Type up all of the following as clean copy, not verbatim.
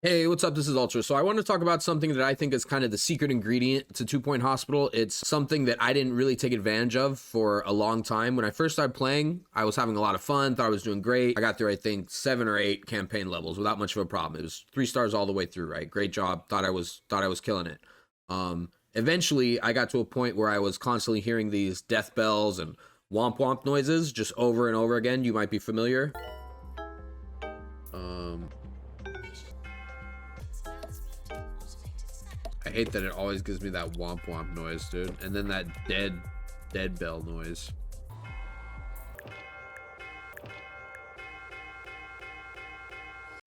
Hey, what's up? This is Ultra. So I want to talk about something that I think is kind of the secret ingredient to Two Point Hospital. It's something that I didn't really take advantage of for a long time. When I first started playing, I was having a lot of fun, thought I was doing great. I got through, I think, 7 or 8 campaign levels without much of a problem. It was 3 stars all the way through, right? Great job. Thought I was killing it. Eventually I got to a point where I was constantly hearing these death bells and womp womp noises just over and over again. You might be familiar. Um I hate that it always gives me that womp womp noise, dude. And then that dead bell noise.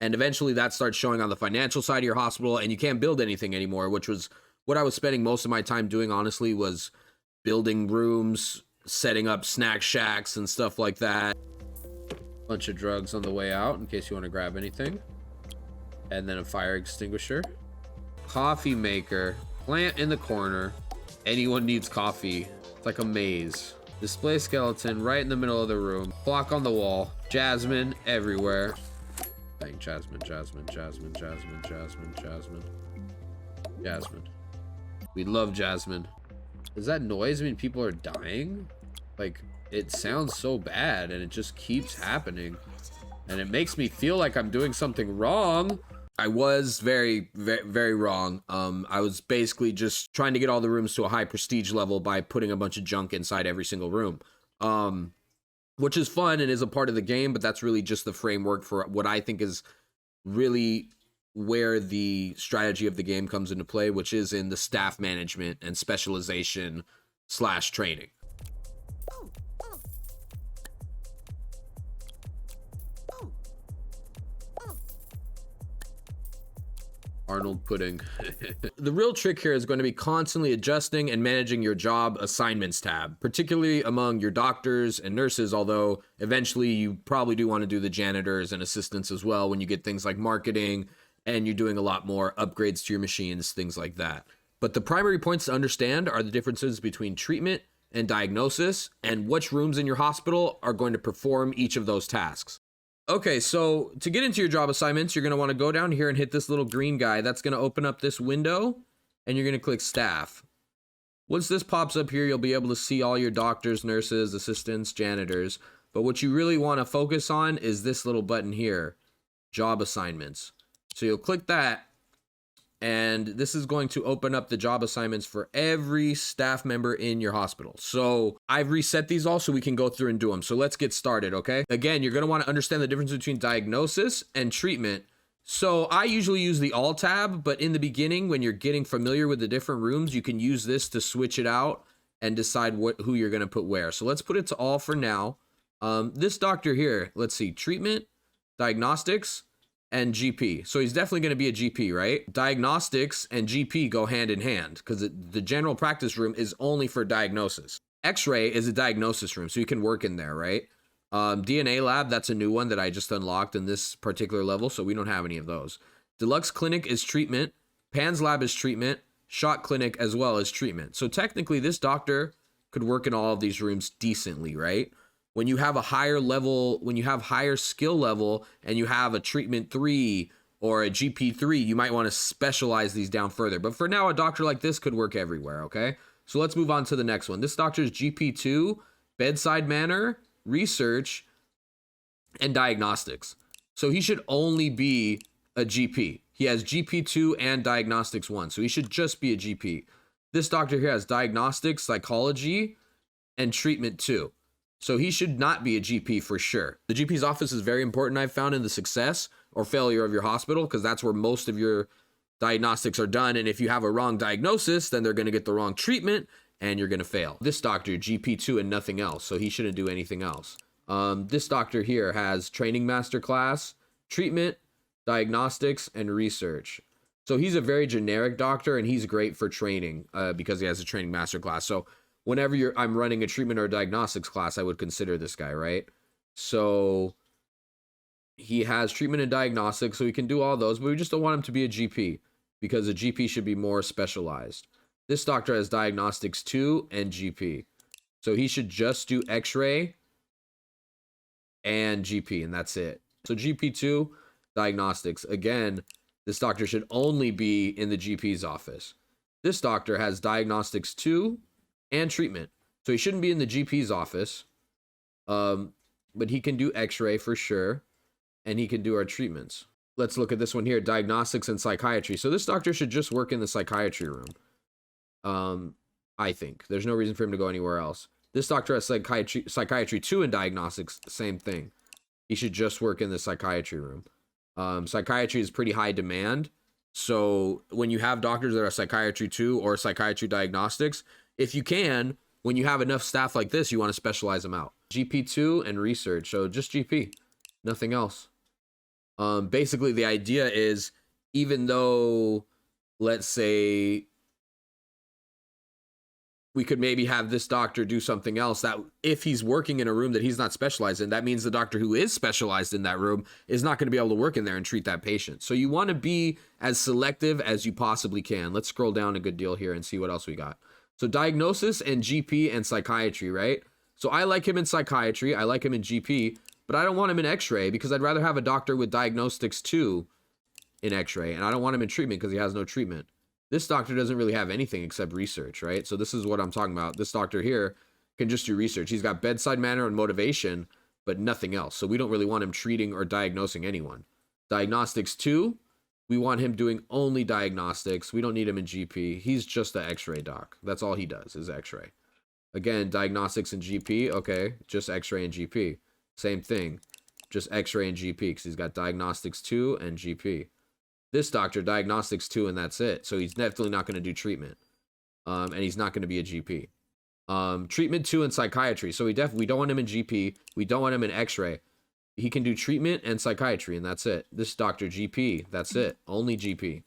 And eventually that starts showing on the financial side of your hospital, and you can't build anything anymore, which was what I was spending most of my time doing, honestly, was building rooms, setting up snack shacks and stuff like that. Bunch of drugs on the way out in case you want to grab anything. And then a fire extinguisher. Coffee maker, plant in the corner. Anyone needs coffee. It's like a maze. Display skeleton right in the middle of the room. Clock on the wall. Jasmine everywhere. Dang, Jasmine. We love Jasmine. Does that noise mean people are dying? Like, it sounds so bad and it just keeps happening. And it makes me feel like I'm doing something wrong. I was very wrong. I was basically just trying to get all the rooms to a high prestige level by putting a bunch of junk inside every single room. Which is fun and is a part of the game, but that's really just the framework for what I think is really where the strategy of the game comes into play, which is in the staff management and specialization / training. Arnold pudding. The real trick here is going to be constantly adjusting and managing your job assignments tab, particularly among your doctors and nurses, although eventually you probably do want to do the janitors and assistants as well when you get things like marketing and you're doing a lot more upgrades to your machines, things like that. But the primary points to understand are the differences between treatment and diagnosis and which rooms in your hospital are going to perform each of those tasks. Okay, so to get into your job assignments, you're going to want to go down here and hit this little green guy. That's going to open up this window, and you're going to click staff. Once this pops up here, you'll be able to see all your doctors, nurses, assistants, janitors. But what you really want to focus on is this little button here, job assignments. So you'll click that, and this is going to open up the job assignments for every staff member in your hospital. So I've reset these all so we can go through and do them. So let's get started, okay? Again, you're going to want to understand the difference between diagnosis and treatment. So I usually use the all tab, but in the beginning, when you're getting familiar with the different rooms, you can use this to switch it out and decide who you're going to put where. So let's put it to all for now. This doctor here, let's see, treatment, diagnostics, and GP. So he's definitely going to be a GP, right? Diagnostics and GP go hand in hand because the general practice room is only for diagnosis. X-ray is a diagnosis room, so you can work in there, right? DNA lab, that's a new one that I just unlocked in this particular level, so we don't have any of those. Deluxe clinic is treatment. Pan's lab is treatment. Shot clinic as well as treatment. So technically this doctor could work in all of these rooms decently, right? When you have a higher level, when you have higher skill level and you have a treatment 3 or a GP 3, you might want to specialize these down further. But for now, a doctor like this could work everywhere, okay? So let's move on to the next one. This doctor's GP 2, bedside manner, research, and diagnostics. So he should only be a GP. He has GP 2 and diagnostics 1, so he should just be a GP. This doctor here has diagnostics, psychology, and treatment 2. So he should not be a GP for sure. The GP's office is very important, I've found, in the success or failure of your hospital, because that's where most of your diagnostics are done. And if you have a wrong diagnosis, then they're going to get the wrong treatment and you're going to fail. This doctor, GP2 and nothing else, so he shouldn't do anything else. This doctor here has training masterclass, treatment, diagnostics, and research. So he's a very generic doctor and he's great for training because he has a training masterclass. So whenever I'm running a treatment or a diagnostics class, I would consider this guy, right? So he has treatment and diagnostics, so he can do all those, but we just don't want him to be a GP because a GP should be more specialized. This doctor has diagnostics 2 and GP. So he should just do X-ray and GP, and that's it. So GP2, diagnostics. Again, This doctor should only be in the GP's office. This doctor has diagnostics 2 and treatment. So he shouldn't be in the GP's office. But he can do x-ray for sure. And he can do our treatments. Let's look at this one here, diagnostics and psychiatry. So this doctor should just work in the psychiatry room. I think. There's no reason for him to go anywhere else. This doctor has psychiatry 2 and diagnostics, same thing. He should just work in the psychiatry room. Psychiatry is pretty high demand. So when you have doctors that are psychiatry 2 or psychiatry diagnostics, if you can, when you have enough staff like this, you want to specialize them out. GP2 and research. So just GP, nothing else. Basically the idea is, even though, let's say, we could maybe have this doctor do something else, that if he's working in a room that he's not specialized in, that means the doctor who is specialized in that room is not going to be able to work in there and treat that patient. So you want to be as selective as you possibly can. Let's scroll down a good deal here and see what else we got. So diagnosis and GP and psychiatry, right? So I like him in psychiatry. I like him in GP, but I don't want him in x-ray because I'd rather have a doctor with diagnostics 2 in x-ray. And I don't want him in treatment because he has no treatment. This doctor doesn't really have anything except research, right? So this is what I'm talking about. This doctor here can just do research. He's got bedside manner and motivation, but nothing else. So we don't really want him treating or diagnosing anyone. Diagnostics 2, we want him doing only diagnostics. We don't need him in GP. He's just an x-ray doc. That's all he does is x-ray. Again, diagnostics and GP, okay, just x-ray and GP. Same thing, just x-ray and GP because he's got diagnostics 2 and GP. This doctor, diagnostics 2, and that's it. So he's definitely not going to do treatment. And he's not going to be a GP. Treatment 2 and psychiatry. So we don't want him in GP. We don't want him in x-ray. He can do treatment and psychiatry, and that's it. This doctor, GP, that's it. Only GP.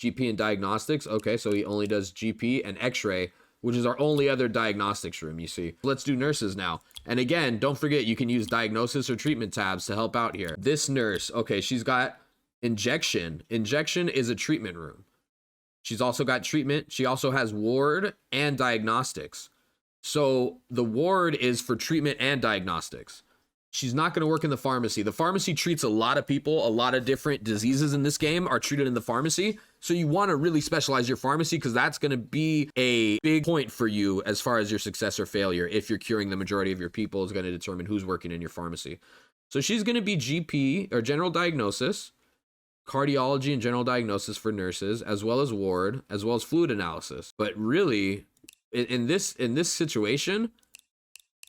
GP and diagnostics. Okay, so he only does GP and x-ray, which is our only other diagnostics room, you see. Let's do nurses now. And again, don't forget, you can use diagnosis or treatment tabs to help out here. This nurse, okay, she's got injection. Injection is a treatment room. She's also got treatment. She also has ward and diagnostics. So the ward is for treatment and diagnostics. She's not going to work in the pharmacy. The pharmacy treats a lot of people. A lot of different diseases in this game are treated in the pharmacy. So you want to really specialize your pharmacy because that's going to be a big point for you as far as your success or failure. If you're curing the majority of your people, is going to determine who's working in your pharmacy. So she's going to be GP or general diagnosis, cardiology and general diagnosis for nurses, as well as ward, as well as fluid analysis. But really, in this situation,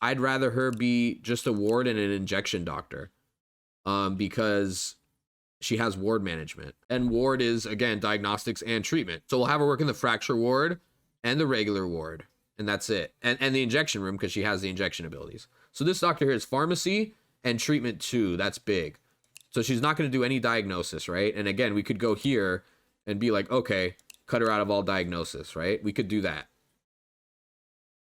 I'd rather her be just a ward and an injection doctor, because she has ward management, and ward is, again, diagnostics and treatment. So we'll have her work in the fracture ward and the regular ward, and that's it. And the injection room, because she has the injection abilities. So this doctor here is pharmacy and treatment 2. That's big. So she's not going to do any diagnosis, right? And again, we could go here and be like, okay, cut her out of all diagnosis, right? We could do that.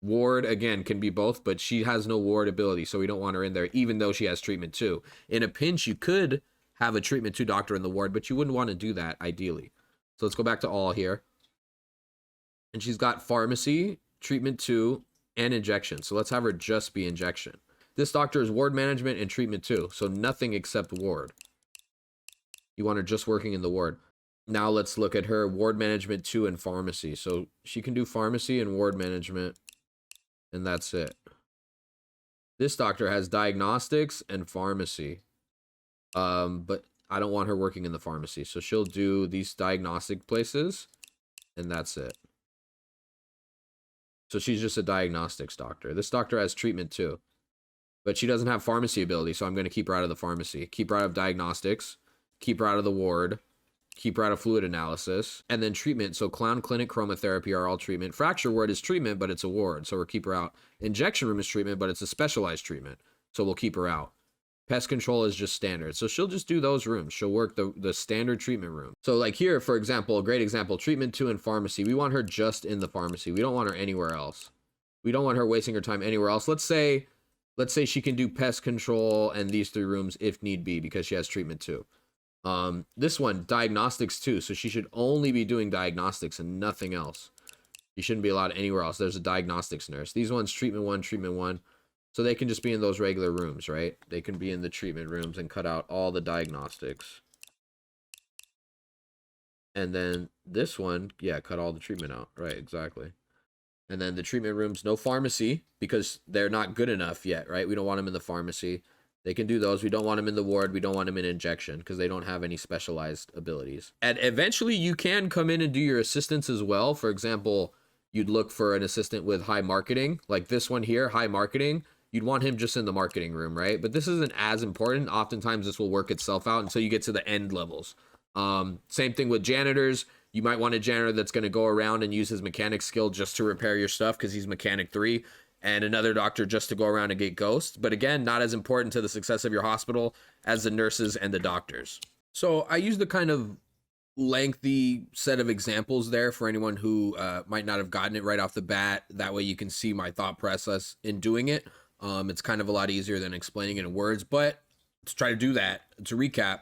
Ward, again, can be both, but she has no ward ability, so we don't want her in there, even though she has treatment 2. In a pinch, you could have a treatment 2 doctor in the ward, but you wouldn't want to do that, ideally. So let's go back to all here. And she's got pharmacy, treatment 2, and injection. So let's have her just be injection. This doctor is ward management and treatment 2, so nothing except ward. You want her just working in the ward. Now let's look at her ward management 2 and pharmacy. So she can do pharmacy and ward management, and that's it. This doctor has diagnostics and pharmacy, but I don't want her working in the pharmacy, so she'll do these diagnostic places, and that's it. So she's just a diagnostics doctor. This doctor has treatment 2. But she doesn't have pharmacy ability, so I'm going to keep her out of the pharmacy. Keep her out of diagnostics. Keep her out of the ward. Keep her out of fluid analysis. And then treatment. So clown clinic, chromotherapy are all treatment. Fracture ward is treatment, but it's a ward, so we'll keep her out. Injection room is treatment, but it's a specialized treatment, so we'll keep her out. Pest control is just standard. So she'll just do those rooms. She'll work the standard treatment room. So like here, for example, a great example, treatment 2 and pharmacy. We want her just in the pharmacy. We don't want her anywhere else. We don't want her wasting her time anywhere else. Let's say she can do pest control and these 3 rooms if need be because she has treatment 2. This one, diagnostics 2. So she should only be doing diagnostics and nothing else. She shouldn't be allowed anywhere else. There's a diagnostics nurse. These ones, treatment 1, treatment 1. So they can just be in those regular rooms, right? They can be in the treatment rooms and cut out all the diagnostics. And then this one, yeah, cut all the treatment out. Right, exactly. And then the treatment rooms, no pharmacy because they're not good enough yet, right? We don't want them in the pharmacy. They can do those. We don't want them in the ward. We don't want them in injection because they don't have any specialized abilities. And eventually you can come in and do your assistants as well. For example, you'd look for an assistant with high marketing, like this one here, high marketing. You'd want him just in the marketing room, right? But this isn't as important. Oftentimes this will work itself out until you get to the end levels. Same thing with janitors. You might want a janitor that's going to go around and use his mechanic skill just to repair your stuff because he's mechanic 3, and another doctor just to go around and get ghosts. But again, not as important to the success of your hospital as the nurses and the doctors. So I used the kind of lengthy set of examples there for anyone who might not have gotten it right off the bat. That way you can see my thought process in doing it. It's kind of a lot easier than explaining it in words, but let's try to do that. To recap,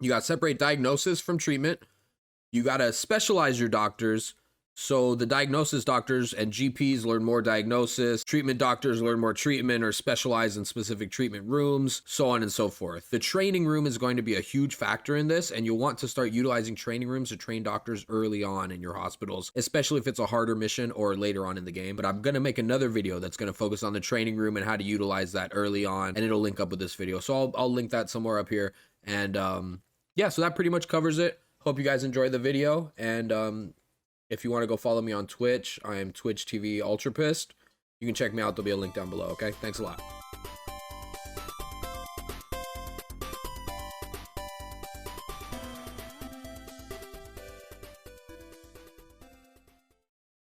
you got to separate diagnosis from treatment. You got to specialize your doctors. So the diagnosis doctors and GPs learn more diagnosis, treatment doctors learn more treatment or specialize in specific treatment rooms, so on and so forth. The training room is going to be a huge factor in this, and you'll want to start utilizing training rooms to train doctors early on in your hospitals, especially if it's a harder mission or later on in the game. But I'm going to make another video that's going to focus on the training room and how to utilize that early on, and it'll link up with this video. So I'll link that somewhere up here. And yeah, so that pretty much covers it. Hope you guys enjoyed the video, and if you want to go follow me on Twitch, I am Twitch TV Ultra Pissed. You can check me out. There'll be a link down below. Okay, thanks a lot.